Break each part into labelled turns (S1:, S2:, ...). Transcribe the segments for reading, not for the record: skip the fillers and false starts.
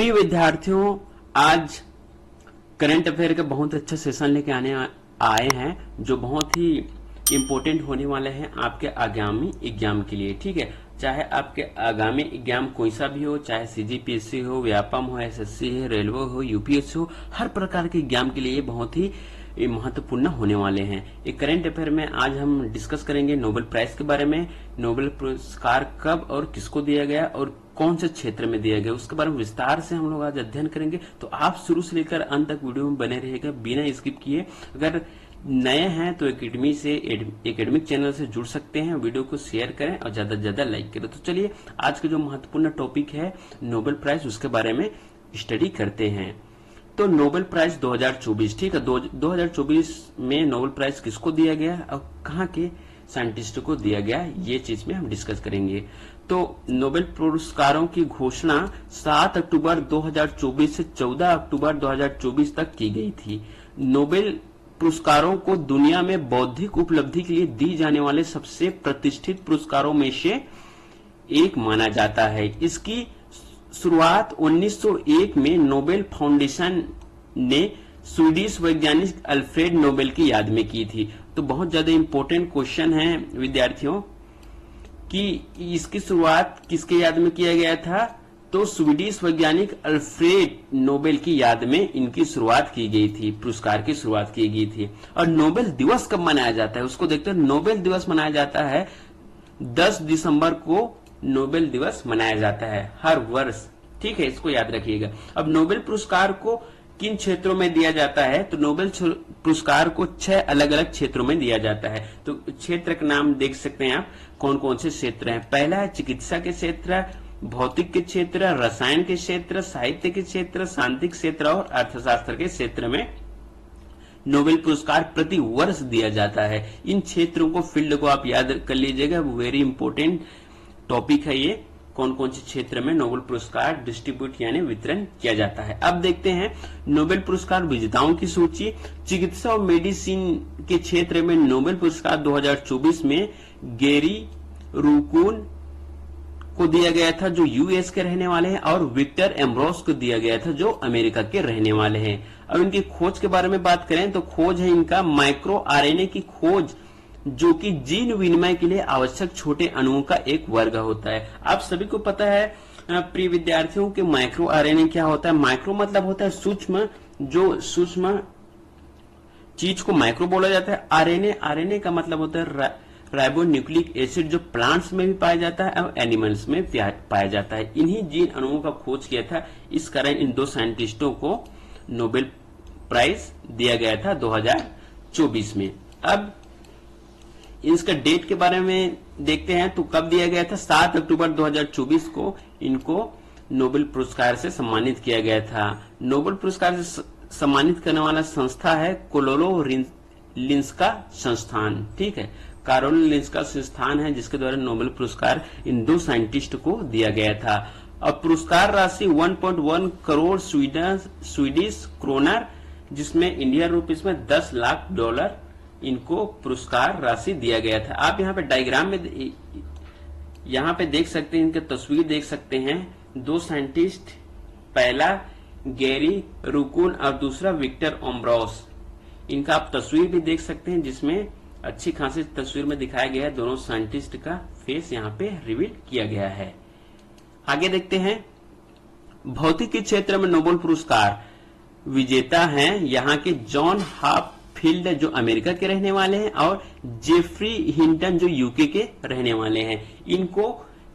S1: प्रिय विद्यार्थियों, आज करंट अफेयर का बहुत अच्छा सेशन लेके आए हैं जो बहुत ही इम्पोर्टेंट होने वाले हैं आपके आगामी एग्जाम के लिए। ठीक है, चाहे आपके आगामी एग्जाम कोई सा भी हो, चाहे सीजीपीएससी हो, व्यापम हो, एसएससी हो, रेलवे हो, यूपीएससी हो, हर प्रकार के एग्जाम के लिए बहुत ही महत्वपूर्ण होने वाले हैं। एक करंट अफेयर में आज हम डिस्कस करेंगे नोबेल प्राइज के बारे में। नोबेल पुरस्कार कब और किसको दिया गया और कौन से क्षेत्र में दिया गया, उसके बारे में विस्तार से हम लोग आज अध्ययन करेंगे। तो आप शुरू से लेकर अंत तक वीडियो में बने रहेगा बिना स्किप किए। अगर नए हैं तो एकेडमिक चैनल से जुड़ सकते हैं। वीडियो को शेयर करें और ज्यादा से ज्यादा लाइक करें। तो चलिए आज का जो महत्वपूर्ण टॉपिक है नोबेल प्राइज, उसके बारे में स्टडी करते हैं। तो नोबेल प्राइज 2024, ठीक है, 2024 में नोबेल प्राइज किसको दिया गया और कहाँ के साइंटिस्ट को दिया गया, ये चीज में हम डिस्कस करेंगे। तो नोबेल पुरस्कारों की घोषणा 7 अक्टूबर 2024 से 14 अक्टूबर 2024 तक की गई थी। नोबेल पुरस्कारों को दुनिया में बौद्धिक उपलब्धि के लिए दी जाने वाले सबसे प्रतिष्ठित पुरस्कारों में से एक माना जाता है। इसकी शुरुआत 1901 में नोबेल फाउंडेशन ने स्वीडिश वैज्ञानिक अल्फ्रेड नोबेल की याद में की थी। तो बहुत ज्यादा इंपॉर्टेंट क्वेश्चन है विद्यार्थियों कि इसकी शुरुआत किसके याद में किया गया था। तो स्वीडिश वैज्ञानिक अल्फ्रेड नोबेल की याद में इनकी शुरुआत की गई थी, पुरस्कार की शुरुआत की गई थी। और नोबेल दिवस कब मनाया जाता है उसको देखते हैं। नोबेल दिवस मनाया जाता है 10 दिसंबर को नोबेल दिवस मनाया जाता है हर वर्ष। ठीक है, इसको याद रखिएगा। अब नोबेल पुरस्कार को किन क्षेत्रों में दिया जाता है, तो नोबेल पुरस्कार को 6 अलग अलग क्षेत्रों में दिया जाता है। तो क्षेत्र का नाम देख सकते हैं आप, कौन कौन से क्षेत्र हैं। पहला है चिकित्सा के क्षेत्र, भौतिक के क्षेत्र, रसायन के क्षेत्र, साहित्य के क्षेत्र, शांति क्षेत्र और अर्थशास्त्र के क्षेत्र में नोबेल पुरस्कार प्रति वर्ष दिया जाता है। इन क्षेत्रों को, फील्ड को आप याद कर लीजिएगा, वेरी इंपॉर्टेंट टॉपिक है ये। कौन कौन से क्षेत्र में नोबेल पुरस्कार डिस्ट्रीब्यूट यानी वितरण किया जाता है। अब देखते हैं नोबेल पुरस्कार विजेताओं की सूची। चिकित्सा और मेडिसिन के क्षेत्र में नोबेल पुरस्कार 2024 में गैरी रूकुन को दिया गया था जो यूएस के रहने वाले हैं, और विक्टर एम्ब्रोस को दिया गया था जो अमेरिका के रहने वाले हैं। अब इनकी खोज के बारे में बात करें तो खोज है इनका माइक्रो आरएनए की खोज, जो कि जीन विनिमय के लिए आवश्यक छोटे अणुओं का एक वर्ग होता है। आप सभी को पता है प्रिय विद्यार्थियों के माइक्रो आरएनए क्या होता है। माइक्रो मतलब होता है सूक्ष्म, जो सूक्ष्म चीज को माइक्रो बोला जाता है। आरएनए का मतलब होता है राइबोन्यूक्लिक एसिड, जो प्लांट्स में भी पाया जाता है और एनिमल्स में पाया जाता है। इन्हीं जीन अणुओं का खोज किया था, इस कारण इन दो साइंटिस्टों को नोबेल प्राइज दिया गया था 2024 में। अब इसका डेट के बारे में देखते हैं तो कब दिया गया था। 7 अक्टूबर 2024 को इनको नोबेल पुरस्कार से सम्मानित किया गया था। नोबेल पुरस्कार से सम्मानित करने वाला संस्था है कारोलिन्स्का संस्थान। ठीक है, कारोलिन्स्का संस्थान है जिसके द्वारा नोबेल पुरस्कार इन दो साइंटिस्ट को दिया गया था। और पुरस्कार राशि 1.1 करोड़ स्वीडिश क्रोनर, जिसमें इंडियन रुपीस में $10 लाख इनको पुरस्कार राशि दिया गया था। आप यहाँ पे डायग्राम में यहाँ पे देख सकते हैं, इनकी तस्वीर देख सकते हैं। दो साइंटिस्ट, पहला गैरी रूकुन और दूसरा विक्टर एम्ब्रोस, इनका आप तस्वीर भी देख सकते हैं जिसमें अच्छी खासी तस्वीर में दिखाया गया है। दोनों साइंटिस्ट का फेस यहाँ पे रिवील किया गया है। आगे देखते हैं भौतिक के क्षेत्र में नोबेल पुरस्कार विजेता हैं यहाँ के जॉन हाफील्ड जो अमेरिका के रहने वाले हैं, और जेफरी हिंटन जो यूके के रहने वाले हैं। इनको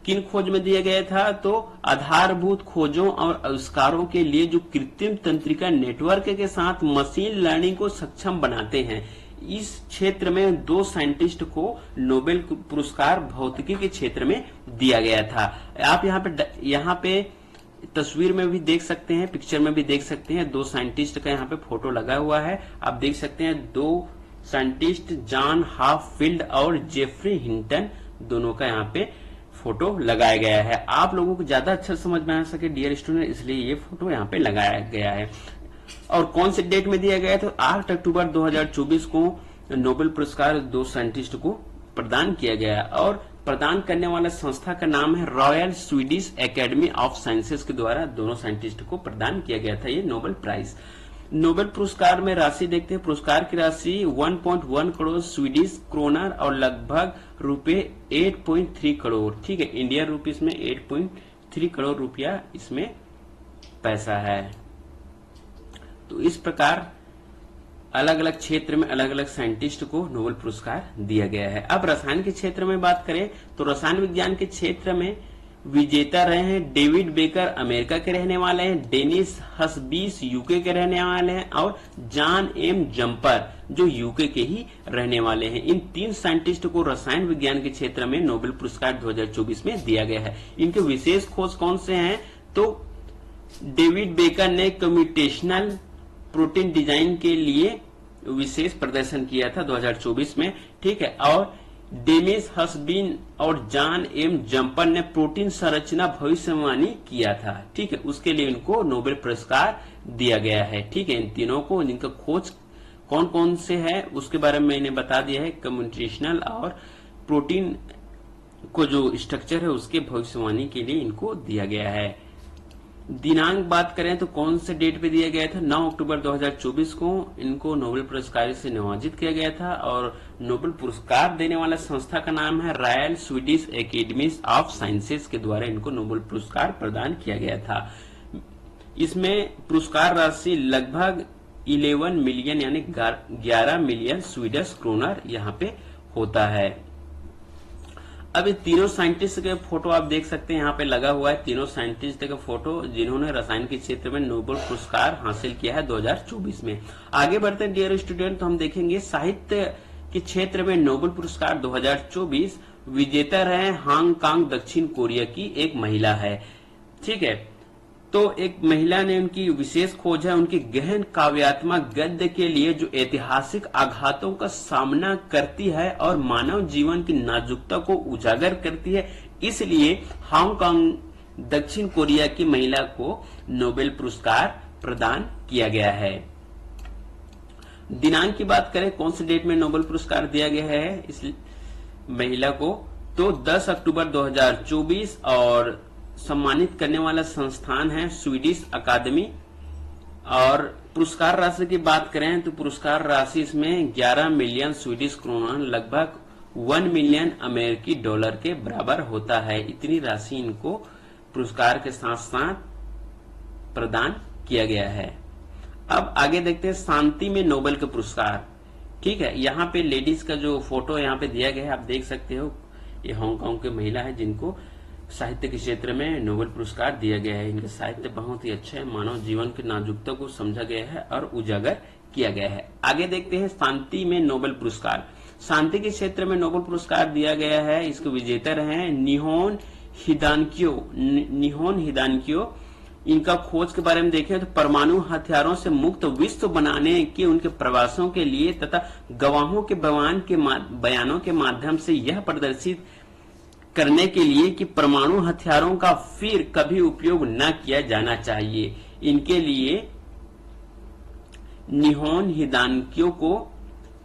S1: किन खोज में दिया गया था, तो आधारभूत खोजों और आविष्कारों के लिए जो कृत्रिम तंत्रिका नेटवर्क के साथ मशीन लर्निंग को सक्षम बनाते हैं। इस क्षेत्र में दो साइंटिस्ट को नोबेल पुरस्कार भौतिकी के क्षेत्र में दिया गया था। आप यहाँ पे तस्वीर में भी देख सकते हैं, पिक्चर में भी देख सकते हैं, दो साइंटिस्ट का यहाँ पे फोटो लगा हुआ है। आप देख सकते हैं दो साइंटिस्ट जॉन हाफील्ड और जेफरी हिंटन, दोनों का यहाँ पे फोटो लगाया गया है। आप लोगों को ज्यादा अच्छा समझ में आ सके डियर स्टूडेंट, इसलिए ये फोटो यहाँ पे लगाया गया है। और कौन से डेट में दिया गया है, तो 8 अक्टूबर 2024 को नोबेल पुरस्कार दो साइंटिस्ट को प्रदान किया गया। और प्रदान करने वाला संस्था का नाम है royal Swedish academy of sciences के द्वारा दोनों साइंटिस्ट को प्रदान किया गया था ये नोबेल प्राइज। नोबेल पुरस्कार में राशि देखते हैं। पुरस्कार की राशि 1.1 करोड़ स्वीडिश क्रोनर और लगभग रुपए 8.3 करोड़, ठीक है, इंडियन रुपीस में 8.3 करोड़ रुपया इसमें पैसा है। तो इस प्रकार अलग अलग क्षेत्र में अलग अलग साइंटिस्ट को नोबेल पुरस्कार दिया गया है। अब रसायन के क्षेत्र में बात करें तो रसायन विज्ञान के क्षेत्र में विजेता रहे हैं डेविड बेकर, अमेरिका के रहने वाले हैं, डेनिस हसबीस यूके के रहने वाले हैं और जॉन एम जम्पर जो यूके के ही रहने वाले हैं। इन 3 साइंटिस्ट को रसायन विज्ञान के क्षेत्र में नोबेल पुरस्कार 2024 में दिया गया है। इनके विशेष खोज कौन से हैं तो डेविड बेकर ने कम्यूटेशनल प्रोटीन डिजाइन के लिए विशेष प्रदर्शन किया था 2024 में, ठीक है, और डेनिस हसबीन और जॉन एम जम्पर ने प्रोटीन संरचना भविष्यवाणी किया था, ठीक है, उसके लिए इनको नोबेल पुरस्कार दिया गया है, ठीक है। इन तीनों को इनका खोज कौन कौन से है उसके बारे में मैंने बता दिया है। कम्यूटेशनल और प्रोटीन को जो स्ट्रक्चर है उसके भविष्यवाणी के लिए इनको दिया गया है। दिनांक बात करें तो कौन से डेट पे दिया गया था, 9 अक्टूबर 2024 को इनको नोबेल पुरस्कार से नवाजित किया गया था और नोबेल पुरस्कार देने वाला संस्था का नाम है royal Swedish academy of sciences के द्वारा इनको नोबेल पुरस्कार प्रदान किया गया था। इसमें पुरस्कार राशि लगभग 11 मिलियन यानी 11 मिलियन स्वीडिश क्रोनर यहाँ पे होता है। अब ये तीनों साइंटिस्ट के फोटो आप देख सकते हैं यहाँ पे लगा हुआ है, तीनों साइंटिस्ट का फोटो जिन्होंने रसायन के क्षेत्र में नोबेल पुरस्कार हासिल किया है 2024 में। आगे बढ़ते हैं डियर स्टूडेंट, तो हम देखेंगे साहित्य के क्षेत्र में नोबेल पुरस्कार 2024 विजेता रहे हांगकांग दक्षिण कोरिया की एक महिला है, ठीक है। तो एक महिला ने उनकी विशेष खोज है उनकी गहन काव्यात्मक गद्य के लिए जो ऐतिहासिक आघातों का सामना करती है और मानव जीवन की नाजुकता को उजागर करती है, इसलिए हांगकांग दक्षिण कोरिया की महिला को नोबेल पुरस्कार प्रदान किया गया है। दिनांक की बात करें कौन से डेट में नोबेल पुरस्कार दिया गया है इस महिला को तो 10 अक्टूबर 2024 और सम्मानित करने वाला संस्थान है स्वीडिश अकादमी। और पुरस्कार राशि की बात करें तो पुरस्कार राशि इसमें 11 मिलियन स्वीडिश क्रोनर लगभग 1 मिलियन अमेरिकी डॉलर के बराबर होता है। इतनी राशि इनको पुरस्कार के साथ साथ प्रदान किया गया है। अब आगे देखते हैं शांति में नोबेल के पुरस्कार, ठीक है। यहाँ पे लेडीज का जो फोटो यहाँ पे दिया गया है आप देख सकते हो, ये हांगकांग की महिला है जिनको साहित्य के क्षेत्र में नोबेल पुरस्कार दिया गया है। इनका साहित्य बहुत ही अच्छा है, मानव जीवन की नाजुकता को समझा गया है और उजागर किया गया है। आगे देखते हैं शांति में नोबेल पुरस्कार। शांति के क्षेत्र में नोबेल पुरस्कार दिया गया है, इसके विजेता रहे निहोन हिदानक्यो। इनका खोज के बारे में देखें तो परमाणु हथियारों से मुक्त विश्व बनाने के उनके प्रवासों के लिए तथा गवाहों के बयानों के माध्यम से यह प्रदर्शित करने के लिए कि परमाणु हथियारों का फिर कभी उपयोग न किया जाना चाहिए। इनके लिए निहोन हिदानक्यो को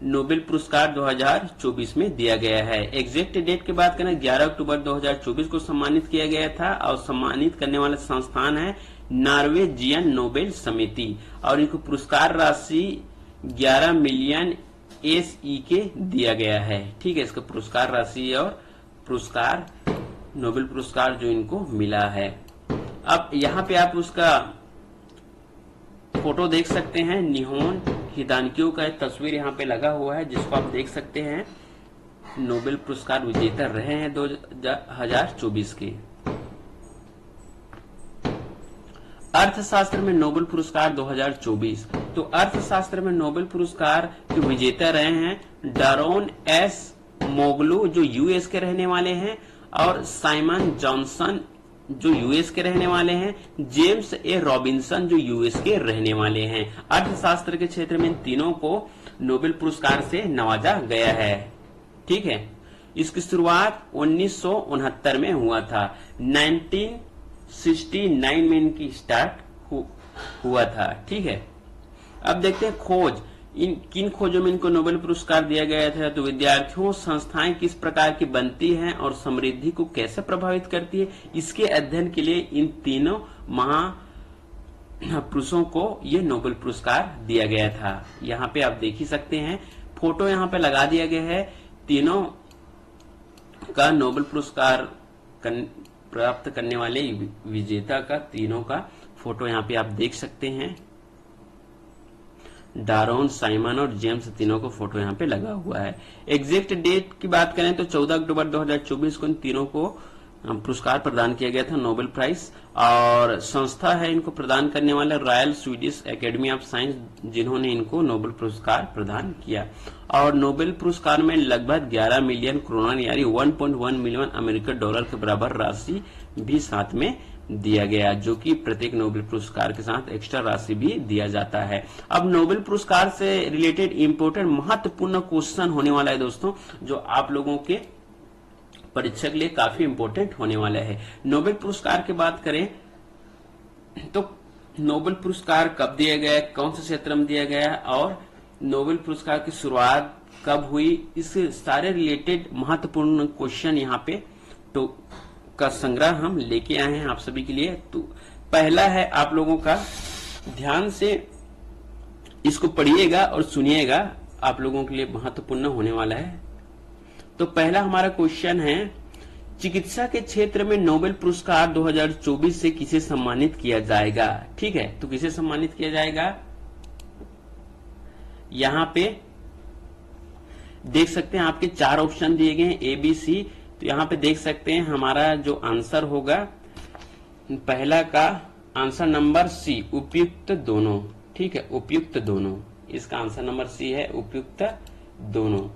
S1: नोबेल पुरस्कार 2024 में दिया गया है। एग्जैक्ट डेट की बात करें 11 अक्टूबर 2024 को सम्मानित किया गया था और सम्मानित करने वाला संस्थान है नॉर्वेजियन नोबेल समिति और इनको पुरस्कार राशि 11 मिलियन SEK दिया गया है, ठीक है। इसका पुरस्कार राशि और पुरस्कार नोबेल पुरस्कार जो इनको मिला है। अब यहाँ पे आप उसका फोटो देख सकते हैं, निहोन हिदानक्यो का एक तस्वीर यहाँ पे लगा हुआ है जिसको आप देख सकते हैं नोबेल पुरस्कार विजेता रहे हैं 2024 के। अर्थशास्त्र में नोबेल पुरस्कार 2024, तो अर्थशास्त्र में नोबेल पुरस्कार के विजेता रहे हैं डारोन S मोगलू जो यूएस के रहने वाले हैं और साइमन जॉनसन जो यूएस के रहने वाले हैं, जेम्स ए रॉबिन्सन जो यूएस के रहने वाले हैं। अर्थशास्त्र के क्षेत्र में इन तीनों को नोबेल पुरस्कार से नवाजा गया है, ठीक है। इसकी शुरुआत 1969 में हुआ था, 1969 में इनकी स्टार्ट हुआ था, ठीक है। अब देखते हैं खोज इन किन खोजों में इनको नोबेल पुरस्कार दिया गया था? तो विद्यार्थियों, संस्थाएं किस प्रकार की बनती हैं और समृद्धि को कैसे प्रभावित करती है, इसके अध्ययन के लिए इन तीनों महापुरुषों को ये नोबेल पुरस्कार दिया गया था। यहाँ पे आप देख ही सकते हैं, फोटो यहाँ पे लगा दिया गया है तीनों का नोबेल पुरस्कार प्राप्त करने वाले विजेता का, तीनों का फोटो यहाँ पे आप देख सकते हैं। डारोन, साइमन और जेम्स, तीनों को फोटो यहाँ पे लगा हुआ है। एग्जैक्ट डेट की बात करें तो 14 अक्टूबर 2024 को इन तीनों को पुरस्कार प्रदान किया गया था, नोबेल प्राइज। और संस्था है इनको प्रदान करने वाले royal Swedish academy of science, जिन्होंने इनको नोबेल पुरस्कार प्रदान किया। और नोबेल पुरस्कार में लगभग 11 मिलियन क्रोनर यानी 1.1 मिलियन अमेरिकन डॉलर के बराबर राशि भी साथ में दिया गया, जो कि प्रत्येक नोबेल पुरस्कार के साथ एक्स्ट्रा राशि भी दिया जाता है। अब नोबेल पुरस्कार से रिलेटेड इंपोर्टेंट महत्वपूर्ण क्वेश्चन होने वाला है दोस्तों, जो आप लोगों के परीक्षा के लिए काफी इंपोर्टेंट होने वाला है। नोबेल पुरस्कार की बात करें तो नोबेल पुरस्कार कब दिया गया, कौन से क्षेत्र में दिया गया और नोबेल पुरस्कार की शुरुआत कब हुई, इससे सारे रिलेटेड महत्वपूर्ण क्वेश्चन यहाँ पे तो का संग्रह हम लेके आए हैं आप सभी के लिए। तो पहला है, आप लोगों का ध्यान से इसको पढ़िएगा और सुनिएगा, आप लोगों के लिए महत्वपूर्ण होने वाला है। तो पहला हमारा क्वेश्चन है, चिकित्सा के क्षेत्र में नोबेल पुरस्कार 2024 से किसे सम्मानित किया जाएगा? ठीक है, तो किसे सम्मानित किया जाएगा? यहां पे देख सकते हैं आपके 4 ऑप्शन दिए गए हैं, ए बी सी। तो यहां पे देख सकते हैं हमारा जो आंसर होगा, पहला का आंसर नंबर सी, उपयुक्त दोनों। ठीक है, उपयुक्त दोनों, इसका आंसर नंबर सी है, उपयुक्त दोनों।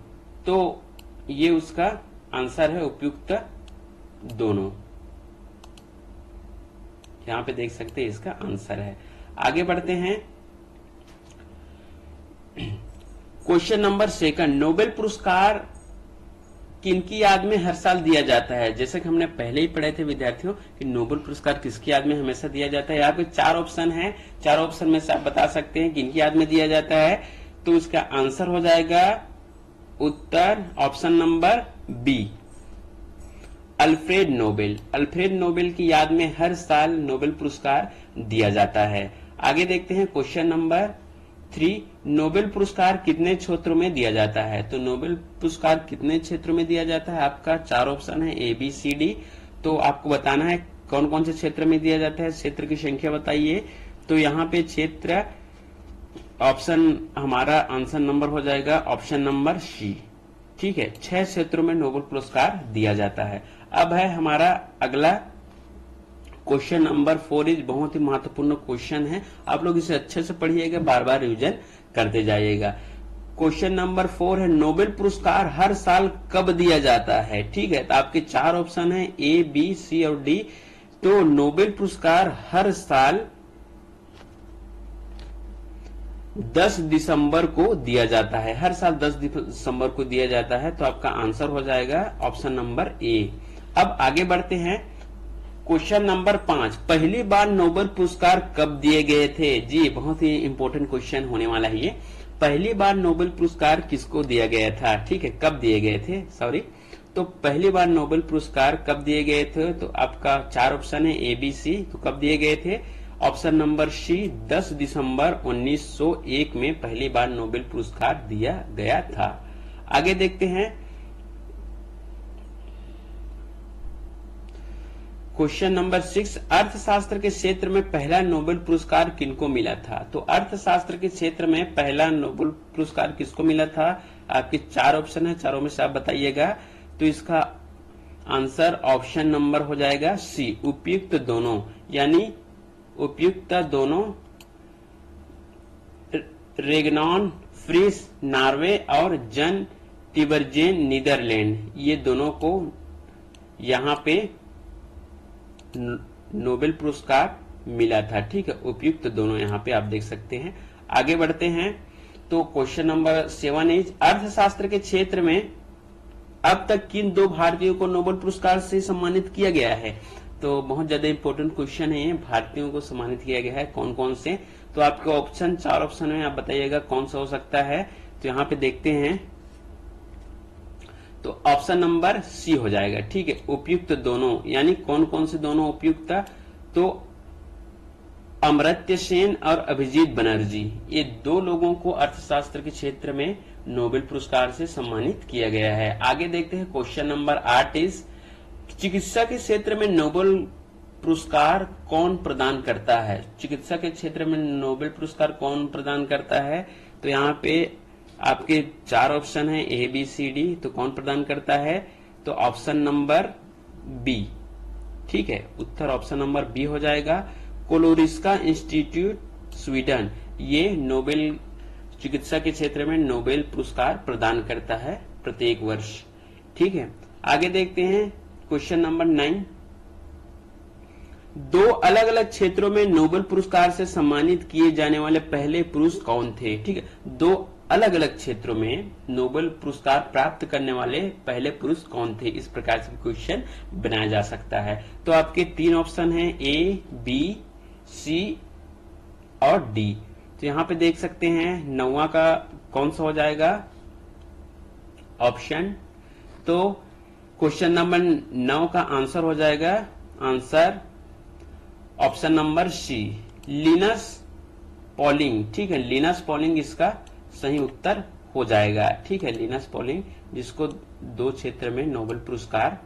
S1: तो ये उसका आंसर है, उपयुक्त दोनों। यहां पे देख सकते हैं इसका आंसर है। आगे बढ़ते हैं, क्वेश्चन नंबर 2, नोबेल पुरस्कार किनकी याद में हर साल दिया जाता है? जैसे कि हमने पहले ही पढ़े थे विद्यार्थियों कि नोबेल पुरस्कार किसकी याद में हमेशा दिया जाता है। यहाँ पे 4 ऑप्शन है, 4 ऑप्शन में से आप बता सकते हैं किनकी याद में दिया जाता है। तो इसका आंसर हो जाएगा उत्तर option number B, Alfred Nobel. Alfred Nobel की याद में हर साल नोबेल पुरस्कार दिया जाता है। आगे देखते हैं क्वेश्चन नंबर 3, नोबेल पुरस्कार कितने क्षेत्रों में दिया जाता है? तो नोबेल पुरस्कार कितने क्षेत्रों में दिया जाता है? आपका 4 ऑप्शन है, ए बी सी डी। तो आपको बताना है कौन कौन से क्षेत्र में दिया जाता है, क्षेत्र की संख्या बताइए। तो यहाँ पे क्षेत्र ऑप्शन हमारा आंसर नंबर हो जाएगा ऑप्शन नंबर सी। ठीक है, 6 क्षेत्रों में नोबेल पुरस्कार दिया जाता है। अब है हमारा अगला क्वेश्चन नंबर 4 इज बहुत ही महत्वपूर्ण क्वेश्चन है, आप लोग इसे अच्छे से पढ़िएगा, बार बार रिवीजन करते जाइएगा। क्वेश्चन नंबर 4 है, नोबेल पुरस्कार हर साल कब दिया जाता है? ठीक है, तो आपके 4 ऑप्शन है, ए बी सी और डी। तो नोबेल पुरस्कार हर साल 10 दिसंबर को दिया जाता है, हर साल 10 दिसंबर को दिया जाता है। तो आपका आंसर हो जाएगा ऑप्शन नंबर ए। अब आगे बढ़ते हैं, क्वेश्चन नंबर 5, पहली बार नोबेल पुरस्कार कब दिए गए थे? जी, बहुत ही इंपॉर्टेंट क्वेश्चन होने वाला है ये। पहली बार नोबेल पुरस्कार किसको दिया गया था? ठीक है, कब दिए गए थे, सॉरी। तो पहली बार नोबेल पुरस्कार कब दिए गए थे? तो आपका 4 ऑप्शन है, ए बी सी। तो कब दिए गए थे? ऑप्शन नंबर सी, 10 दिसंबर 1901 में पहली बार नोबेल पुरस्कार दिया गया था। आगे देखते हैं, क्वेश्चन नंबर 6, अर्थशास्त्र के क्षेत्र में पहला नोबेल पुरस्कार किनको मिला था? तो अर्थशास्त्र के क्षेत्र में पहला नोबेल पुरस्कार किसको मिला था? आपके 4 ऑप्शन है, चारों में से आप बताइएगा। तो इसका आंसर ऑप्शन नंबर हो जाएगा सी, उपयुक्त दोनों, यानी उपयुक्त दोनों रेगनॉन फ्रीस नॉर्वे और जन टिबरजेन नीदरलैंड, ये दोनों को यहाँ पे नोबेल पुरस्कार मिला था। ठीक है, उपयुक्त दोनों यहाँ पे आप देख सकते हैं। आगे बढ़ते हैं, तो क्वेश्चन नंबर 7 इज, अर्थशास्त्र के क्षेत्र में अब तक किन 2 भारतीयों को नोबेल पुरस्कार से सम्मानित किया गया है? तो बहुत ज्यादा इंपॉर्टेंट क्वेश्चन है ये। भारतीयों को सम्मानित किया गया है कौन कौन से, तो आपके ऑप्शन 4 ऑप्शन में आप बताइएगा कौन सा हो सकता है। तो यहाँ पे देखते हैं, तो ऑप्शन नंबर सी हो जाएगा। ठीक है, उपयुक्त दोनों, यानी कौन कौन से दोनों उपयुक्त, तो अमर्त्य सेन और अभिजीत बनर्जी, ये 2 लोगों को अर्थशास्त्र के क्षेत्र में नोबेल पुरस्कार से सम्मानित किया गया है। आगे देखते हैं क्वेश्चन नंबर 8 इज, चिकित्सा के क्षेत्र में नोबेल पुरस्कार कौन प्रदान करता है। चिकित्सा के क्षेत्र में नोबेल पुरस्कार कौन प्रदान करता है, तो यहाँ पे आपके 4 ऑप्शन है ए बी सी डी। तो कौन प्रदान करता है, तो ऑप्शन नंबर बी। ठीक है, उत्तर ऑप्शन नंबर बी हो जाएगा। कोलोरिस्का इंस्टीट्यूट स्वीडन, ये नोबेल चिकित्सा के क्षेत्र में नोबेल पुरस्कार प्रदान करता है प्रत्येक वर्ष। ठीक है, आगे देखते हैं क्वेश्चन नंबर 9, 2 अलग अलग क्षेत्रों में नोबेल पुरस्कार से सम्मानित किए जाने वाले पहले पुरुष कौन थे। ठीक है, 2 अलग अलग क्षेत्रों में नोबेल पुरस्कार प्राप्त करने वाले पहले पुरुष कौन थे, इस प्रकार से क्वेश्चन बनाया जा सकता है। तो आपके 3 ऑप्शन हैं ए, बी, सी और डी। तो यहां पे देख सकते हैं 9वां का कौन सा हो जाएगा ऑप्शन, तो क्वेश्चन नंबर 9 का आंसर हो जाएगा, answer option number C, Linus Pauling. ठीक है, लिनस पॉलिंग इसका सही उत्तर हो जाएगा। ठीक है, लिनस पॉलिंग, जिसको 2 क्षेत्र में नोबेल पुरस्कार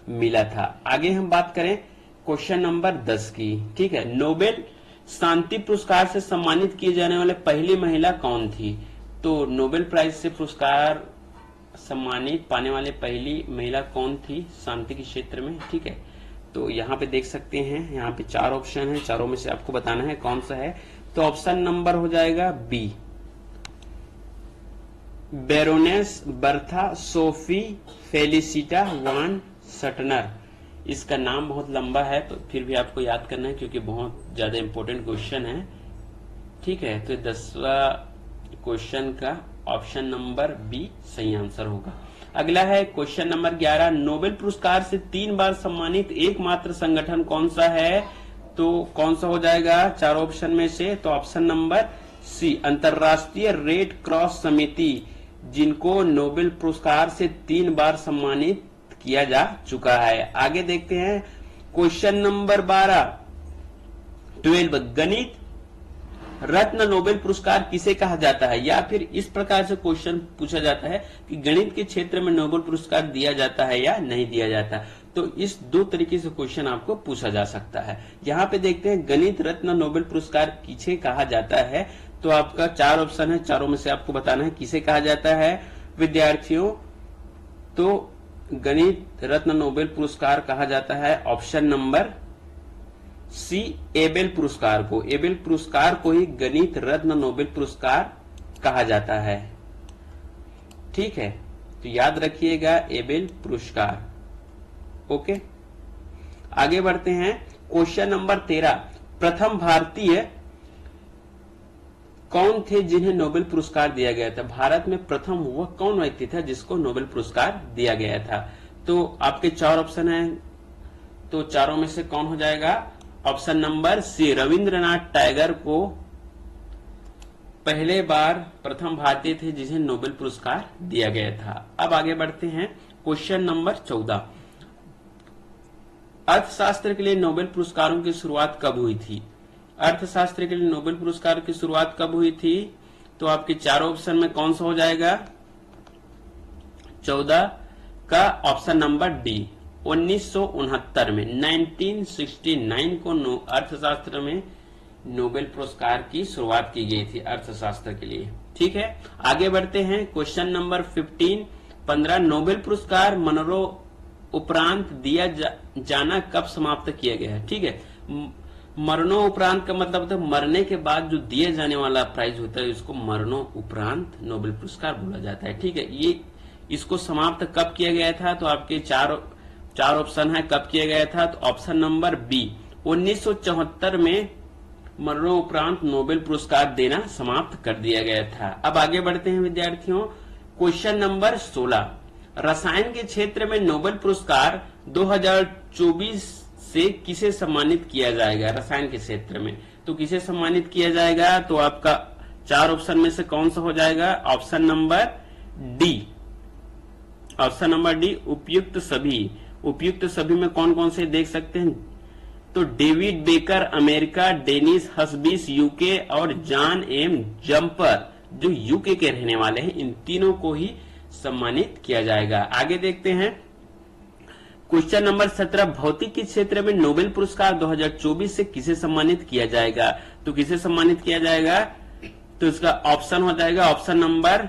S1: मिला था। आगे हम बात करें क्वेश्चन नंबर 10 की। ठीक है, नोबेल शांति पुरस्कार से सम्मानित किए जाने वाले पहली महिला कौन थी। तो नोबेल प्राइज से पुरस्कार सम्मानित पाने वाले पहली महिला कौन थी शांति के क्षेत्र में। ठीक है, तो यहाँ पे देख सकते हैं, यहाँ पे 4 ऑप्शन है, चारों में से आपको बताना है कौन सा है। तो ऑप्शन नंबर हो जाएगा B, baroness Bertha Sophie Felicita वान सटनर। इसका नाम बहुत लंबा है, तो फिर भी आपको याद करना है क्योंकि बहुत ज्यादा इंपॉर्टेंट क्वेश्चन है। ठीक है, तो 10वां क्वेश्चन का ऑप्शन नंबर बी सही आंसर होगा। अगला है क्वेश्चन नंबर 11, नोबेल पुरस्कार से 3 बार सम्मानित एकमात्र संगठन कौन सा है। तो कौन सा हो जाएगा 4 ऑप्शन में से, तो ऑप्शन नंबर सी, अंतरराष्ट्रीय रेड क्रॉस समिति, जिनको नोबेल पुरस्कार से 3 बार सम्मानित किया जा चुका है। आगे देखते हैं क्वेश्चन नंबर 12, गणित रत्न नोबेल पुरस्कार किसे कहा जाता है, या फिर इस प्रकार से क्वेश्चन पूछा जाता है कि गणित के क्षेत्र में नोबेल पुरस्कार दिया जाता है या नहीं दिया जाता। तो इस 2 तरीके से क्वेश्चन आपको पूछा जा सकता है। यहाँ पे देखते हैं गणित रत्न नोबेल पुरस्कार किसे कहा जाता है। तो आपका 4 ऑप्शन है, चारों में से आपको बताना है किसे कहा जाता है विद्यार्थियों। तो गणित रत्न नोबेल पुरस्कार कहा जाता है ऑप्शन नंबर सी, एबेल पुरस्कार को। एबेल पुरस्कार को ही गणित रत्न नोबेल पुरस्कार कहा जाता है। ठीक है, तो याद रखिएगा एबेल पुरस्कार। ओके, आगे बढ़ते हैं क्वेश्चन नंबर 13, प्रथम भारतीय कौन थे जिन्हें नोबेल पुरस्कार दिया गया था। भारत में प्रथम वह कौन व्यक्ति था जिसको नोबेल पुरस्कार दिया गया था। तो आपके 4 ऑप्शन हैं, तो चारों में से कौन हो जाएगा option number C, Rabindranath Tagore को पहले बार प्रथम भारतीय थे जिन्हें नोबेल पुरस्कार दिया गया था। अब आगे बढ़ते हैं क्वेश्चन नंबर 14, अर्थशास्त्र के लिए नोबेल पुरस्कारों की शुरुआत कब हुई थी। अर्थशास्त्र के लिए नोबेल पुरस्कार की शुरुआत कब हुई थी। तो आपके 4 ऑप्शन में कौन सा हो जाएगा 14 का ऑप्शन नंबर डी, 1969 में 1969 को अर्थशास्त्र में नोबेल पुरस्कार की शुरुआत की गई थी अर्थशास्त्र के लिए। ठीक है, आगे बढ़ते हैं क्वेश्चन नंबर 15, नोबेल पुरस्कार मनरो उपरांत दिया जाना कब समाप्त किया गया है। ठीक है, मरणोपरांत का मतलब है मरने के बाद जो दिए जाने वाला प्राइज होता है उसको मरणोपरांत नोबेल पुरस्कार बोला जाता है। ठीक है, ये इसको समाप्त कब किया गया था। तो आपके 4 ऑप्शन है कब किया गया था। तो ऑप्शन नंबर बी, 1974 में मरणोपरांत नोबेल पुरस्कार देना समाप्त कर दिया गया था। अब आगे बढ़ते हैं विद्यार्थियों, क्वेश्चन नंबर 16, रसायन के क्षेत्र में नोबेल पुरस्कार 2024 से किसे सम्मानित किया जाएगा रसायन के क्षेत्र में? तो किसे सम्मानित किया जाएगा? तो आपका 4 ऑप्शन में से कौन सा हो जाएगा? Option number D. Option number D, उपयुक्त सभी। उपयुक्त सभी में कौन कौन से देख सकते हैं? तो David Baker America, Demis Hassabis UK और जॉन एम जम्पर जो यूके के रहने वाले हैं, इन तीनों को ही सम्मानित किया जाएगा। आगे देखते हैं क्वेश्चन नंबर 17, भौतिक के क्षेत्र में नोबेल पुरस्कार 2024 से किसे सम्मानित किया जाएगा? तो किसे सम्मानित किया जाएगा? तो इसका ऑप्शन हो जाएगा ऑप्शन नंबर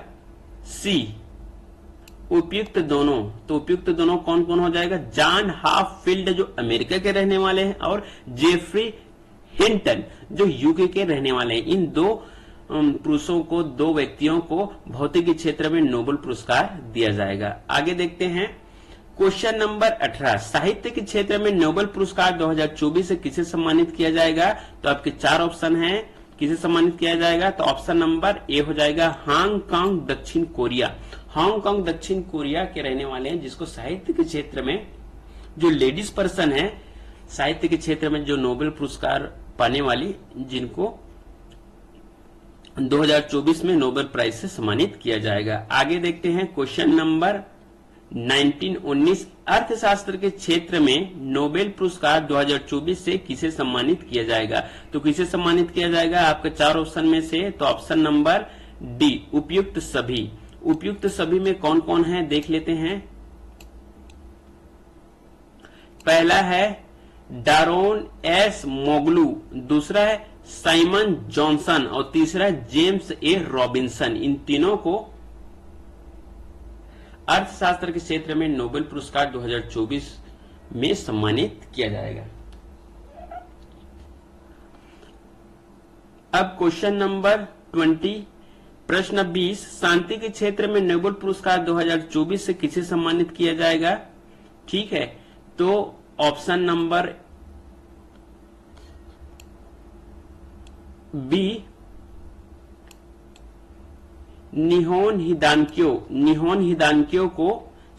S1: सी, उपयुक्त दोनों। तो उपयुक्त दोनों कौन कौन हो जाएगा? जॉन हाफफील्ड जो अमेरिका के रहने वाले हैं और जेफरी हिंटन जो यूके के रहने वाले हैं। इन दो पुरुषों को, दो व्यक्तियों को भौतिकी क्षेत्र में नोबेल पुरस्कार दिया जाएगा। आगे देखते हैं क्वेश्चन नंबर 18, साहित्य के क्षेत्र में नोबेल पुरस्कार 2024 से किसे सम्मानित किया जाएगा? तो आपके 4 ऑप्शन हैं, किसे सम्मानित किया जाएगा? तो ऑप्शन नंबर ए हो जाएगा हांगकांग दक्षिण कोरिया। हांगकांग दक्षिण कोरिया के रहने वाले हैं, जिसको साहित्य के क्षेत्र में जो लेडीज पर्सन है साहित्य के क्षेत्र में जो नोबेल पुरस्कार पाने वाली, जिनको 2024 में नोबेल प्राइज से सम्मानित किया जाएगा। आगे देखते हैं क्वेश्चन नंबर 19 अर्थशास्त्र के क्षेत्र में नोबेल पुरस्कार 2024 से किसे सम्मानित किया जाएगा? तो किसे सम्मानित किया जाएगा आपके 4 ऑप्शन में से? तो ऑप्शन नंबर डी, उपयुक्त सभी। उपयुक्त सभी में कौन कौन है देख लेते हैं। पहला है डारोन एस मोगलू, दूसरा है साइमन जॉनसन और तीसरा है जेम्स ए रॉबिन्सन। इन तीनों को अर्थशास्त्र के क्षेत्र में नोबेल पुरस्कार 2024 में सम्मानित किया जाएगा। अब क्वेश्चन नंबर 20, प्रश्न 20, शांति के क्षेत्र में नोबेल पुरस्कार 2024 से किसे सम्मानित किया जाएगा? ठीक है, तो ऑप्शन नंबर बी, निहोन हिदानक्यो को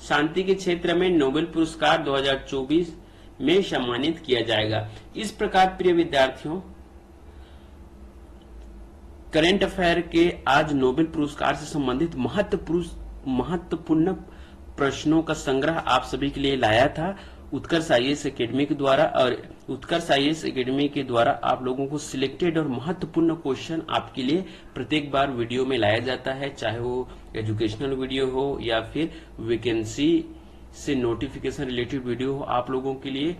S1: शांति के क्षेत्र में नोबेल पुरस्कार 2024 में सम्मानित किया जाएगा। इस प्रकार प्रिय विद्यार्थियों, करंट अफेयर के आज नोबेल पुरस्कार से संबंधित महत्वपूर्ण प्रश्नों का संग्रह आप सभी के लिए लाया था उत्कर्ष आईएएस एकेडमी के द्वारा। और उत्कर्ष आईएएस एकेडमी के द्वारा आप लोगों को सिलेक्टेड और महत्वपूर्ण क्वेश्चन आपके लिए प्रत्येक बार वीडियो में लाया जाता है, चाहे वो एजुकेशनल वीडियो हो या फिर वैकेंसी से नोटिफिकेशन रिलेटेड वीडियो हो। आप लोगों के लिए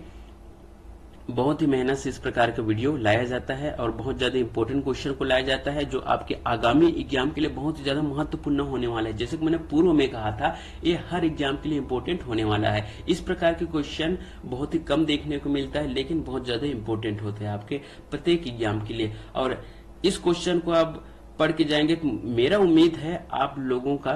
S1: बहुत ही मेहनत से इस प्रकार का वीडियो लाया जाता है और बहुत ज्यादा इंपॉर्टेंट क्वेश्चन को लाया जाता है, जो आपके आगामी एग्जाम के लिए बहुत ही ज्यादा महत्वपूर्ण होने वाला है। जैसे कि मैंने पूर्व में कहा था, ये हर एग्जाम के लिए इंपॉर्टेंट होने वाला है। इस प्रकार के क्वेश्चन बहुत ही कम देखने को मिलता है, लेकिन बहुत ज्यादा इंपॉर्टेंट होते हैं आपके प्रत्येक एग्जाम के लिए। और इस क्वेश्चन को आप पढ़ के जाएंगे तो मेरा उम्मीद है आप लोगों का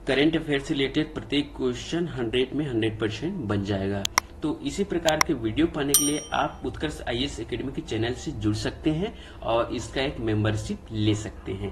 S1: करंट अफेयर से रिलेटेड प्रत्येक क्वेश्चन 100 में 100% बन जाएगा। तो इसी प्रकार के वीडियो पाने के लिए आप उत्कर्ष आईएएस एकेडमी के चैनल से जुड़ सकते हैं और इसका एक मेंबरशिप ले सकते हैं।